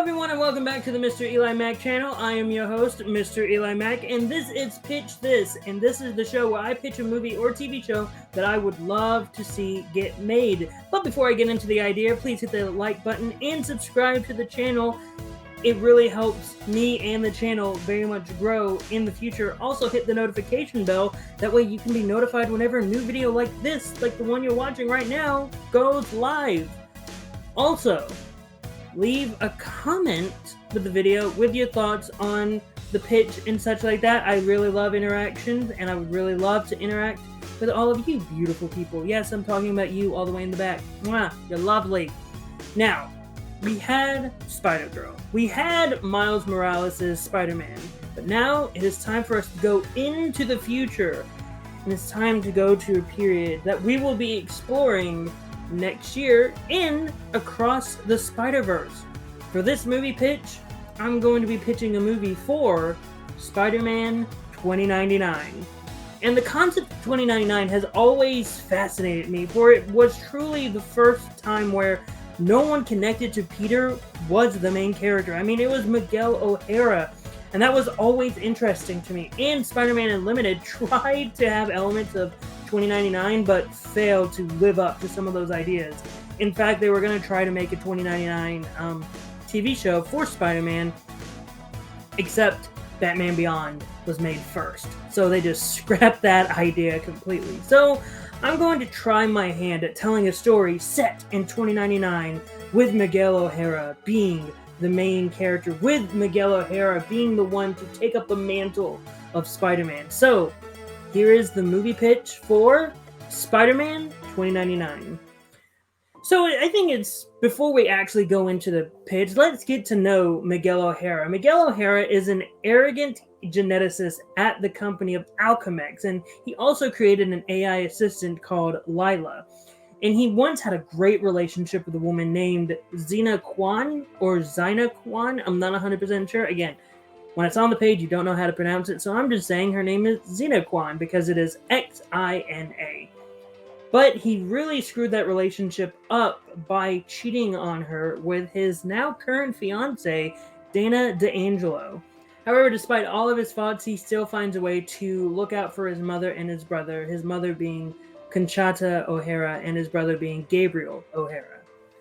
everyone, and welcome back to the MrEliMac channel. I am your host, MrEliMac, and this is Pitch This, and this is the show where I pitch a movie or TV show that I would love to see get made. But before I get into the idea, please hit the like button and subscribe to the channel. It really helps me and the channel very much grow in the future. Also hit the notification bell, that way you can be notified whenever a new video like this, like the one you're watching right now, goes live. Also, leave a comment with the video with your thoughts on the pitch and such like that. I really love interactions, and I would really love to interact with all of you beautiful people. Yes, I'm talking about you all the way in the back. Mwah, you're lovely. Now, we had Spider-Girl. We had Miles Morales' Spider-Man. But now it is time for us to go into the future. And it's time to go to a period that we will be exploring next year in Across the Spiderverse. For this movie pitch, I'm going to be pitching a movie for Spider-Man 2099. And the concept of 2099 has always fascinated me, for it was truly the first time where no one connected to Peter was the main character. I mean, it was Miguel O'Hara, and that was always interesting to me. And Spider-Man Unlimited tried to have elements of 2099, but failed to live up to some of those ideas. In fact, they were going to try to make a 2099 TV show for Spider-Man, except Batman Beyond was made first. So they just scrapped that idea completely. So I'm going to try my hand at telling a story set in 2099 with Miguel O'Hara being the main character, with Miguel O'Hara being the one to take up the mantle of Spider-Man. So here is the movie pitch for Spider-Man 2099. So I think it's, before we actually go into the pitch, let's get to know Miguel O'Hara. Miguel O'Hara is an arrogant geneticist at the company of Alchemex, and he also created an AI assistant called Lila. And he once had a great relationship with a woman named Zina Kwan, or Zina Kwan. I'm not 100% sure. Again, when it's on the page, you don't know how to pronounce it, so I'm just saying her name is Zina Kwan because it is Xina. But he really screwed that relationship up by cheating on her with his now current fiancée, Dana D'Angelo. However, despite all of his faults, he still finds a way to look out for his mother and his brother, his mother being Conchata O'Hara and his brother being Gabriel O'Hara.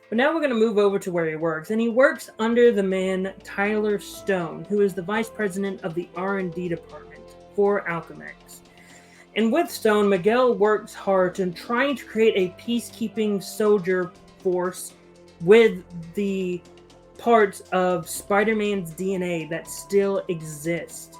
But now we're going to move over to where he works, and he works under the man Tyler Stone, who is the vice president of the R&D department for Alchemex. And with Stone, Miguel works hard in trying to create a peacekeeping soldier force with the parts of Spider-Man's DNA that still exist.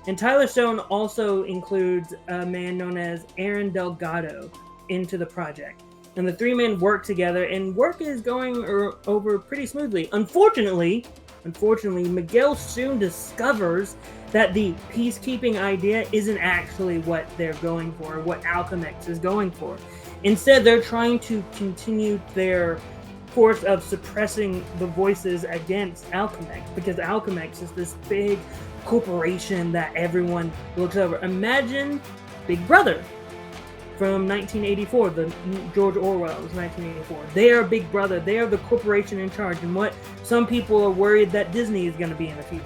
And Tyler Stone also includes a man known as Aaron Delgado into the project. And the three men work together, and work is going over pretty smoothly. Unfortunately, Miguel soon discovers that the peacekeeping idea isn't actually what they're going for, what Alchemex is going for. Instead, they're trying to continue their course of suppressing the voices against Alchemex, because Alchemex is this big corporation that everyone looks over. Imagine Big Brother from 1984, the George Orwell's 1984. They are Big Brother. They are the corporation in charge, and what some people are worried that Disney is going to be in the future.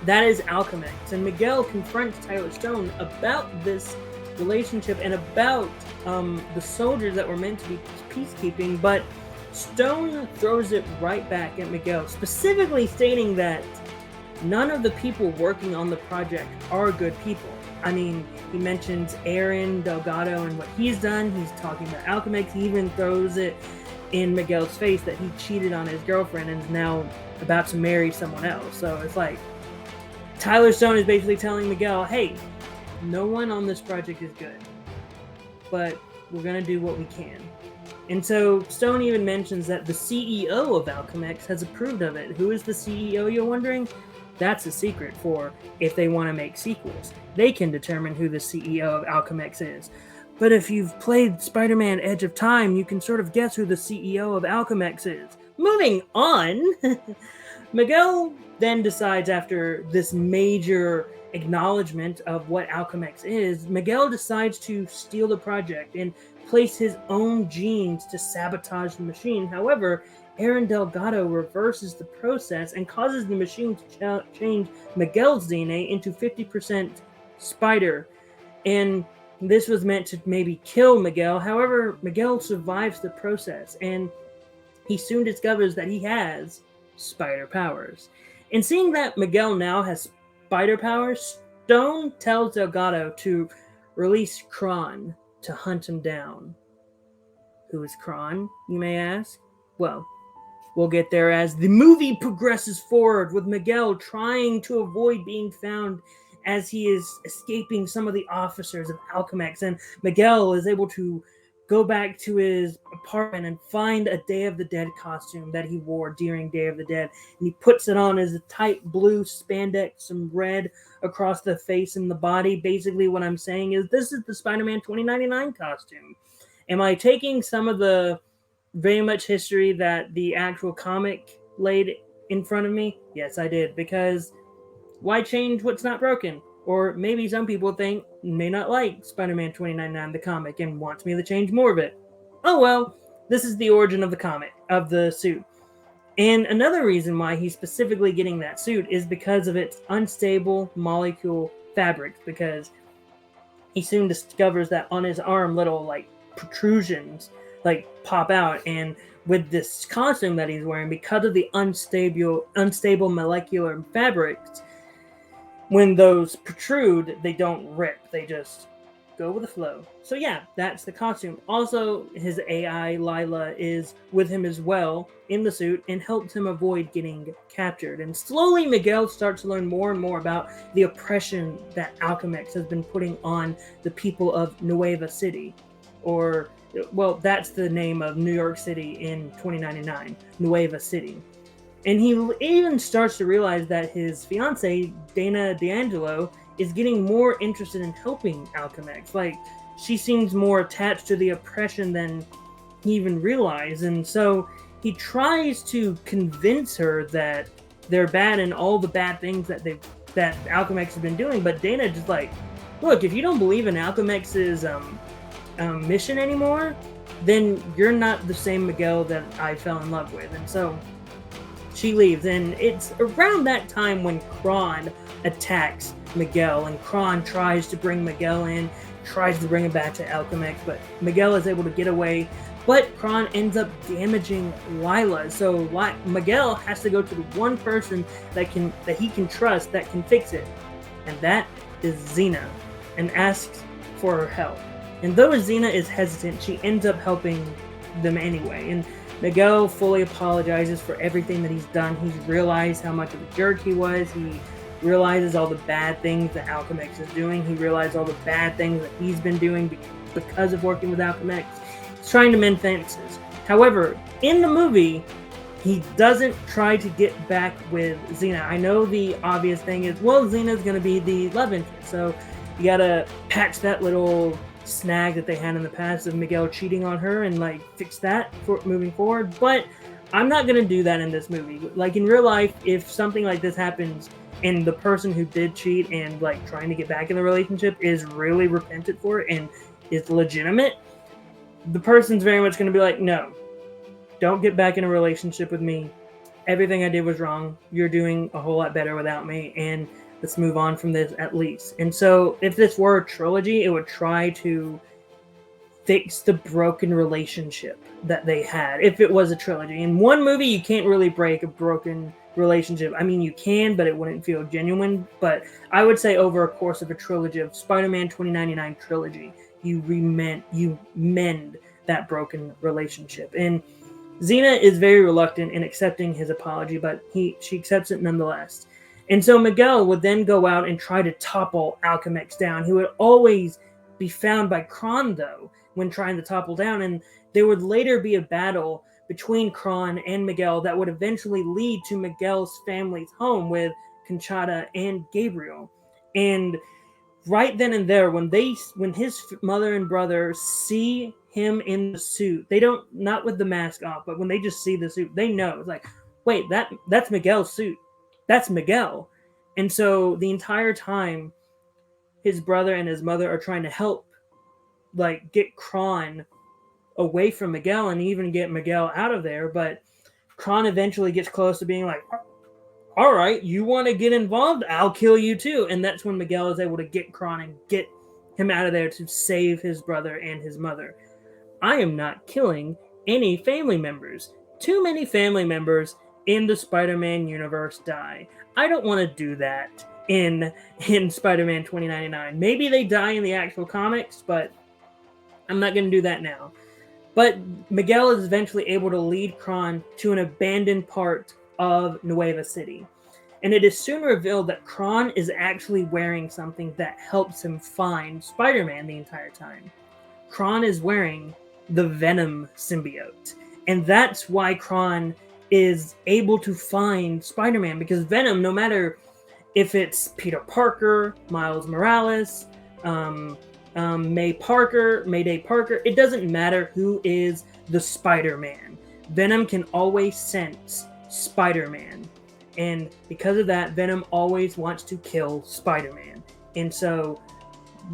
That is Alchemex, and Miguel confronts Tyler Stone about this relationship and about the soldiers that were meant to be peacekeeping, but Stone throws it right back at Miguel, specifically stating that none of the people working on the project are good people. I mean, he mentions Aaron Delgado and what he's done. He's talking about Alchemex. He even throws it in Miguel's face that he cheated on his girlfriend and is now about to marry someone else. So it's like, Tyler Stone is basically telling Miguel, hey, no one on this project is good, but we're going to do what we can. And so Stone even mentions that the CEO of Alchemex has approved of it. Who is the CEO, you're wondering? That's a secret for if they want to make sequels. They can determine who the CEO of Alchemex is. But if you've played Spider-Man Edge of Time, you can sort of guess who the CEO of Alchemex is. Moving on, Miguel then decides, after this major acknowledgement of what Alchemex is, Miguel decides to steal the project and place his own genes to sabotage the machine. However, Aaron Delgado reverses the process and causes the machine to change Miguel's DNA into 50% spider. And this was meant to maybe kill Miguel. However, Miguel survives the process, and he soon discovers that he has spider powers. And seeing that Miguel now has spider powers, Stone tells Delgado to release Kron to hunt him down. Who is Kron, you may ask? Well, we'll get there as the movie progresses forward with Miguel trying to avoid being found as he is escaping some of the officers of Alchemax, and Miguel is able to go back to his apartment and find a Day of the Dead costume that he wore during Day of the Dead, and he puts it on as a tight blue spandex, some red across the face and the body. Basically what I'm saying is this is the Spider-Man 2099 costume. Am I taking some of the very much history that the actual comic laid in front of me? Yes, I did, because why change what's not broken? Or maybe some people may not like Spider-Man 2099, the comic, and wants me to change more of it. Oh well, this is the origin of the comic, of the suit. And another reason why he's specifically getting that suit is because of its unstable molecule fabrics, because he soon discovers that on his arm little protrusions pop out, and with this costume that he's wearing, because of the unstable molecular fabrics, when those protrude, they don't rip, they just go with the flow. So yeah, that's the costume. Also, his AI Lila is with him as well in the suit and helps him avoid getting captured. And slowly Miguel starts to learn more and more about the oppression that Alchemax has been putting on the people of Nueva City. Or, well, that's the name of New York City in 2099, Nueva City. And he even starts to realize that his fiancée, Dana D'Angelo, is getting more interested in helping Alchemax. She seems more attached to the oppression than he even realized. And so he tries to convince her that they're bad and all the bad things that Alchemax has been doing. But Dana just look, if you don't believe in Alchemax's mission anymore, then you're not the same Miguel that I fell in love with. And so she leaves, and it's around that time when Kron attacks Miguel, and Kron tries to bring Miguel in, tries to bring him back to Alchemax, but Miguel is able to get away, but Kron ends up damaging Lila, so Miguel has to go to the one person that he can trust that can fix it, and that is Xena, and asks for her help. And though Xena is hesitant, she ends up helping them anyway, and Miguel fully apologizes for everything that he's done. He's realized how much of a jerk he was. He realizes all the bad things that Alchemax is doing. He realized all the bad things that he's been doing because of working with Alchemax. He's trying to mend fences. However, in the movie, he doesn't try to get back with Xena. I know the obvious thing is, well, Xena's going to be the love interest, so you gotta patch that little snag that they had in the past of Miguel cheating on her and fix that for moving forward. But I'm not gonna do that in this movie. In real life, if something like this happens and the person who did cheat and trying to get back in the relationship is really repentant for it and is legitimate, the person's very much gonna be no, don't get back in a relationship with me. Everything I did was wrong. You're doing a whole lot better without me, and let's move on from this at least. And so if this were a trilogy, it would try to fix the broken relationship that they had. If it was a trilogy. In one movie, you can't really break a broken relationship. I mean, you can, but it wouldn't feel genuine. But I would say over a course of a trilogy of Spider-Man 2099 trilogy, you mend that broken relationship. And Xena is very reluctant in accepting his apology, but she accepts it nonetheless. And so Miguel would then go out and try to topple Alchemax down. He would always be found by Kron, though, when trying to topple down. And there would later be a battle between Kron and Miguel that would eventually lead to Miguel's family's home with Conchata and Gabriel. And right then and there, when his mother and brother see him in the suit, they don't, not with the mask off, but when they just see the suit, they know. It's wait, that's Miguel's suit. That's Miguel. And so the entire time, his brother and his mother are trying to help, get Kron away from Miguel and even get Miguel out of there. But Kron eventually gets close to being like, all right, you want to get involved? I'll kill you too. And that's when Miguel is able to get Kron and get him out of there to save his brother and his mother. I am not killing any family members. Too many family members in the Spider-Man universe die. I don't want to do that in Spider-Man 2099. Maybe they die in the actual comics, but I'm not going to do that now. But Miguel is eventually able to lead Kron to an abandoned part of Nueva City. And it is soon revealed that Kron is actually wearing something that helps him find Spider-Man the entire time. Kron is wearing the Venom symbiote. And that's why Kron is able to find Spider-Man, because Venom, no matter if it's Peter Parker, Miles Morales, Mayday Parker, it doesn't matter who is the Spider-Man. Venom can always sense Spider-Man. And because of that, Venom always wants to kill Spider-Man. And so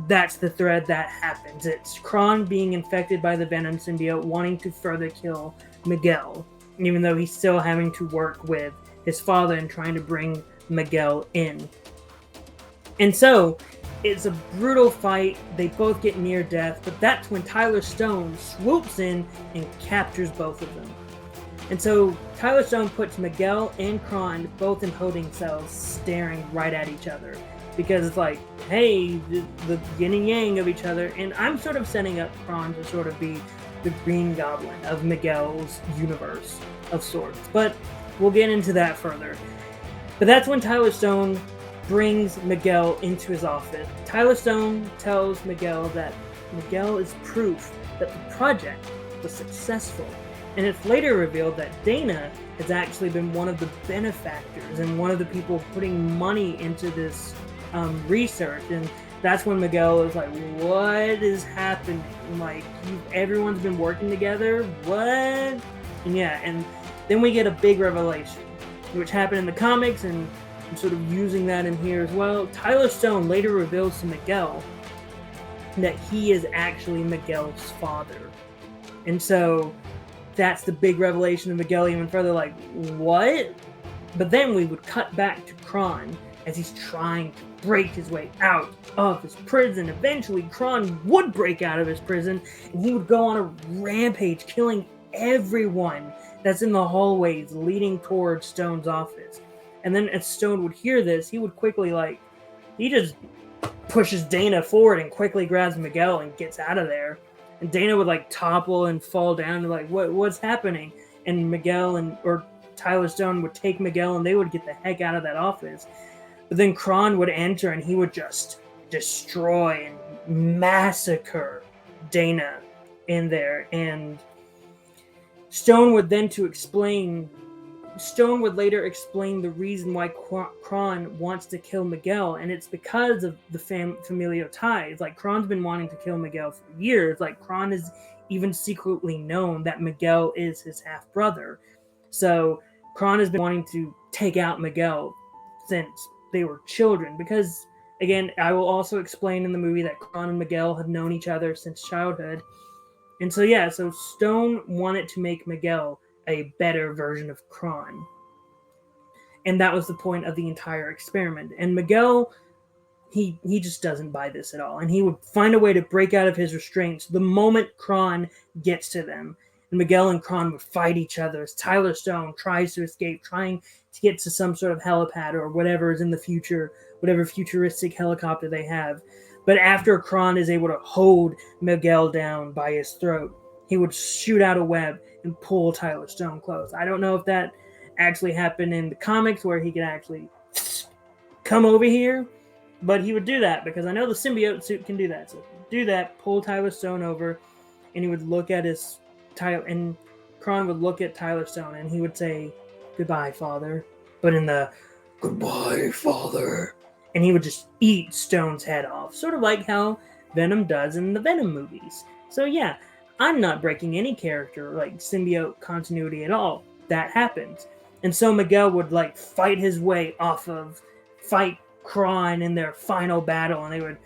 that's the thread that happens. It's Kron being infected by the Venom symbiote, wanting to further kill Miguel, even though he's still having to work with his father and trying to bring Miguel in. And so it's a brutal fight. They both get near death, but that's when Tyler Stone swoops in and captures both of them. And so Tyler Stone puts Miguel and Kron both in holding cells, staring right at each other. Because it's like, hey, the yin and yang of each other. And I'm sort of setting up Kron to sort of be the Green Goblin of Miguel's universe of sorts. But we'll get into that further. But that's when Tyler Stone brings Miguel into his office. Tyler Stone tells Miguel that Miguel is proof that the project was successful. And it's later revealed that Dana has actually been one of the benefactors and one of the people putting money into this research. And that's when Miguel is like, what is happening? Like, everyone's been working together? What? And yeah, and then we get a big revelation, which happened in the comics, and I'm sort of using that in here as well. Tyler Stone later reveals to Miguel that he is actually Miguel's father. And so that's the big revelation of Miguel even further, like, what? But then we would cut back to Kron as he's trying to break his way out of his prison. Eventually, Kron would break out of his prison, and he would go on a rampage, killing everyone that's in the hallways leading towards Stone's office. And then as Stone would hear this, he would quickly, he just pushes Dana forward and quickly grabs Miguel and gets out of there. And Dana would topple and fall down and what's happening? And Miguel or Tyler Stone would take Miguel and they would get the heck out of that office. But then Kron would enter and he would just destroy and massacre Dana in there. And Stone would later explain the reason why Kron wants to kill Miguel, and it's because of the familial ties. Kron's been wanting to kill Miguel for years. Kron has even secretly known that Miguel is his half-brother. So Kron has been wanting to take out Miguel since they were children, because, again, I will also explain in the movie that Kron and Miguel have known each other since childhood. And so, yeah, so Stone wanted to make Miguel a better version of Kron. And that was the point of the entire experiment. And Miguel, he just doesn't buy this at all. And he would find a way to break out of his restraints the moment Kron gets to them. And Miguel and Kron would fight each other as Tyler Stone tries to escape, trying to get to some sort of helipad or whatever is in the future, whatever futuristic helicopter they have. But after Kron is able to hold Miguel down by his throat, he would shoot out a web and pull Tyler Stone close. I don't know if that actually happened in the comics where he could actually come over here, but he would do that because I know the symbiote suit can do that. So do that, pull Tyler Stone over, and he would look at and Kron would look at Tyler Stone and he would say, "Goodbye, father," but in the "Goodbye, father," and he would just eat Stone's head off, sort of like how Venom does in the Venom movies. So yeah, I'm not breaking any character symbiote continuity at all. That happens. And so Miguel would fight his way fight Kron in their final battle, and they would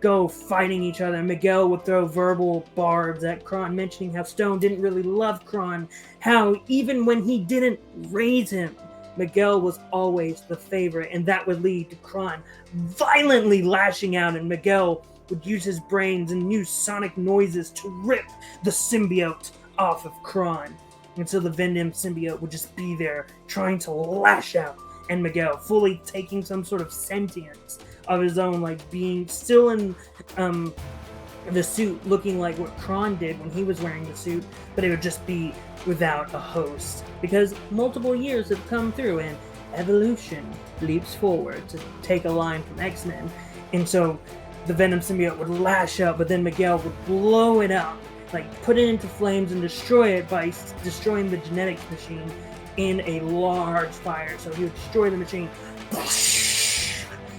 go fighting each other. Miguel would throw verbal barbs at Kron, mentioning how Stone didn't really love Kron, how even when he didn't raise him, Miguel was always the favorite, and that would lead to Kron violently lashing out, and Miguel would use his brains and use sonic noises to rip the symbiote off of Kron. And so the Venom symbiote would just be there trying to lash out, and Miguel fully taking some sort of sentience of his own, like being still in the suit, looking like what Kron did when he was wearing the suit, but it would just be without a host, because multiple years have come through and evolution leaps forward, to take a line from X-Men. And so the Venom symbiote would lash out, but then Miguel would blow it up, like put it into flames and destroy it by destroying the genetics machine in a large fire. So he would destroy the machine,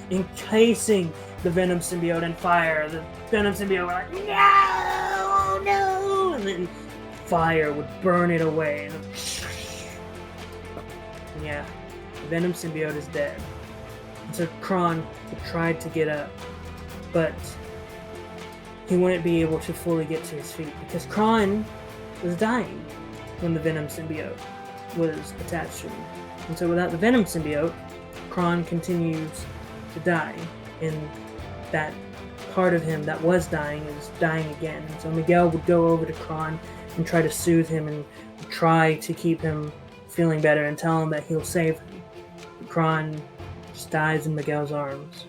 encasing the Venom symbiote in fire. The Venom symbiote would like, no, and then fire would burn it away. And yeah, the Venom symbiote is dead. And so Kron tried to get up, but he wouldn't be able to fully get to his feet because Kron was dying when the Venom symbiote was attached to him. And so without the Venom symbiote, Kron continues to die, and that part of him that was dying is dying again. And so Miguel would go over to Kron and try to soothe him and try to keep him feeling better and tell him that he'll save him. Kron just dies in Miguel's arms.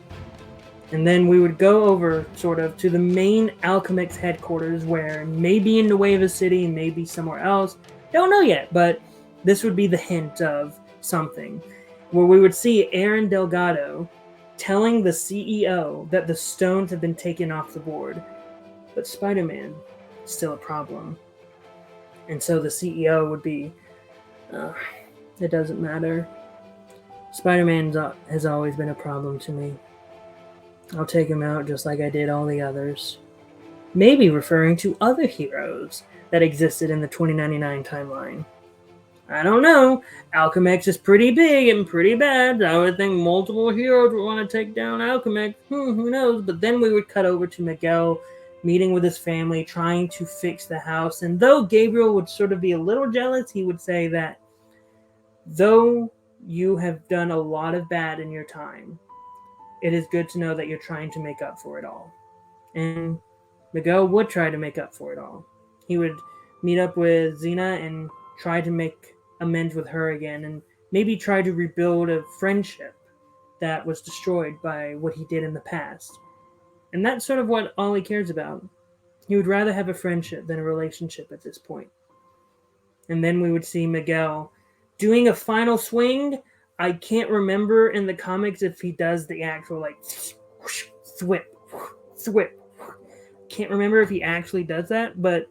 And then we would go over, sort of, to the main Alchemix headquarters, where maybe in Nueva City, maybe somewhere else, don't know yet, but this would be the hint of something, where we would see Aaron Delgado telling the CEO that the stones have been taken off the board, but Spider-Man is still a problem. And so the CEO would be, it doesn't matter. Spider-Man has always been a problem to me. I'll take him out just like I did all the others. Maybe referring to other heroes that existed in the 2099 timeline. I don't know. Alchemix is pretty big and pretty bad. I would think multiple heroes would want to take down Alchemix. Who knows? But then we would cut over to Miguel meeting with his family, trying to fix the house. And though Gabriel would sort of be a little jealous, he would say that though you have done a lot of bad in your time, it is good to know that you're trying to make up for it all. And Miguel would try to make up for it all. He would meet up with Xena and try to make amends with her again, and maybe try to rebuild a friendship that was destroyed by what he did in the past. And that's sort of what all he cares about. He would rather have a friendship than a relationship at this point. And then we would see Miguel doing a final swing. I can't remember in the comics if he does the actual like thwip. Can't remember if he actually does that, but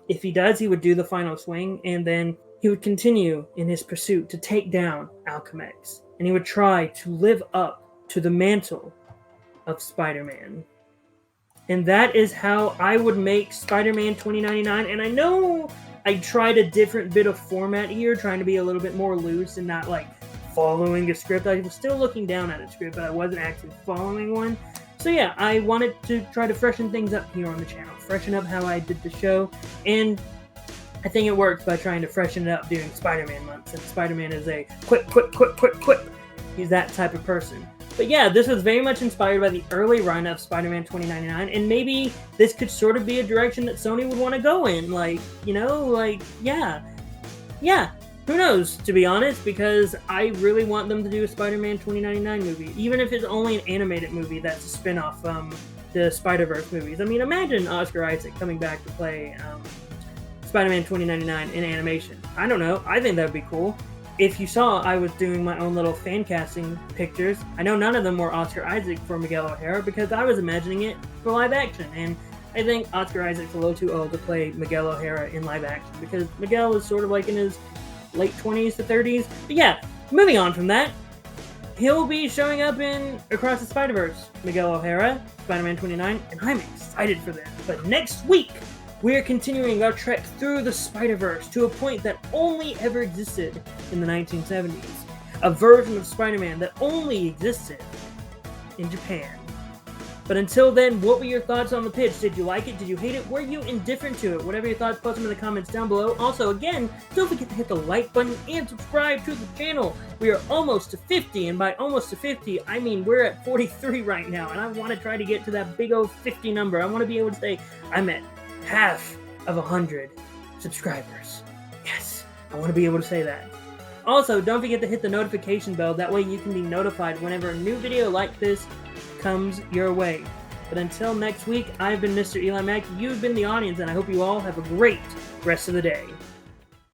if he does, he would do the final swing, and then he would continue in his pursuit to take down Alchemix, and he would try to live up to the mantle of Spider-Man. And that is how I would make Spider-Man 2099, and I know I tried a different bit of format here, trying to be a little bit more loose and not like following a script. I was still looking down at a script, but I wasn't actually following one. So yeah, I wanted to try to freshen things up here on the channel, freshen up how I did the show, and I think it works by trying to freshen it up during Spider-Man month, since Spider-Man is a quip. He's that type of person. But yeah, this was very much inspired by the early run of Spider-Man 2099, and maybe this could sort of be a direction that Sony would want to go in, yeah. Who knows, to be honest, because I really want them to do a Spider-Man 2099 movie, even if it's only an animated movie that's a spin-off from the Spiderverse movies. I mean, imagine Oscar Isaac coming back to play Spider-Man 2099 in animation. I don't know, I think that would be cool. If you saw, I was doing my own little fan casting pictures. I know none of them were Oscar Isaac for Miguel O'Hara because I was imagining it for live action, and I think Oscar Isaac's a little too old to play Miguel O'Hara in live action because Miguel is sort of like in his late 20s to 30s. But yeah, moving on from that, he'll be showing up in Across the Spider-Verse, Miguel O'Hara, Spider-Man 29, and I'm excited for this. But next week, we're continuing our trek through the Spider-Verse to a point that only ever existed in the 1970s. A version of Spider-Man that only existed in Japan. But until then, what were your thoughts on the pitch? Did you like it? Did you hate it? Were you indifferent to it? Whatever your thoughts, post them in the comments down below. Also, again, don't forget to hit the like button and subscribe to the channel. We are almost to 50, and by almost to 50, I mean we're at 43 right now, and I want to try to get to that big old 50 number. I want to be able to say I'm at half of 100 subscribers. Yes, I want to be able to say that. Also, don't forget to hit the notification bell. That way you can be notified whenever a new video like this comes your way. But until next week, I've been Mr. EliMac, you've been the audience, and I hope you all have a great rest of the day.